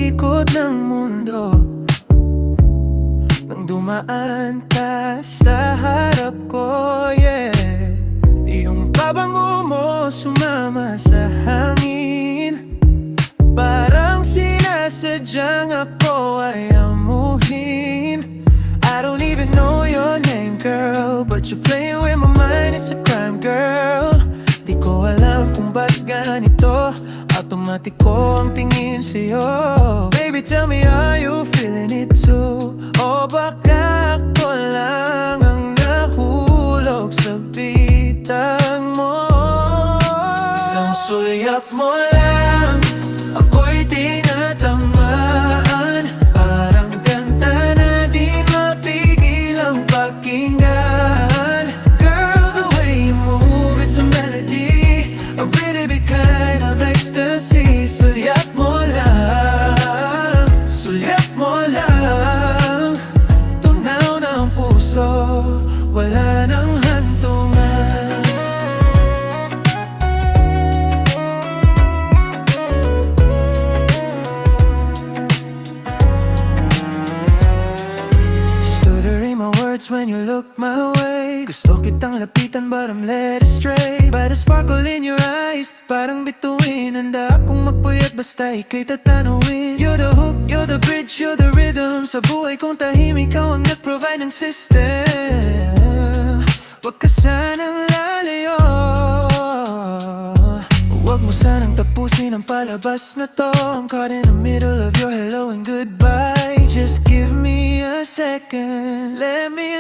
ikot ng mundo. Nang dumaan ka sa harap ko, yeah. Iyong pabango mo sumama sa hangin, parang sinasadyang ako ay amuhin. I don't even know your name, girl, but you're playing with my mind, it's a crime, girl. Di ko alam kung ba't ganito, automatiko ang tingin sa'yo. Baby, tell me, are you feeling it too? O baka ako lang ang nahulog sa bitag mo? Isang sulyap mo lang, ako'y tinatamaan. Parang kanta na di mapigil ang pakinggan. Girl, the way you move, it's a melody, a really big kind of ecstasy. Sulyap mo lang, sulyap mo lang. Tunaw ng puso, wala nang hantungan. Stuttering my words when you look my way. Gusto kitang lapitan but I'm led astray by the sparkle in your eyes. Parang bituin, handa akong magpuyat basta ika'y tatanawin. You're the hook, you're the bridge, you're the rhythm. Sa buhay kong tahimik, ikaw ang nag-provide ng system. Huwag ka sanang lalayo, huwag mo sanang tapusin ang palabas na to. I'm caught in the middle of your hello and goodbye. Just give me a second, let me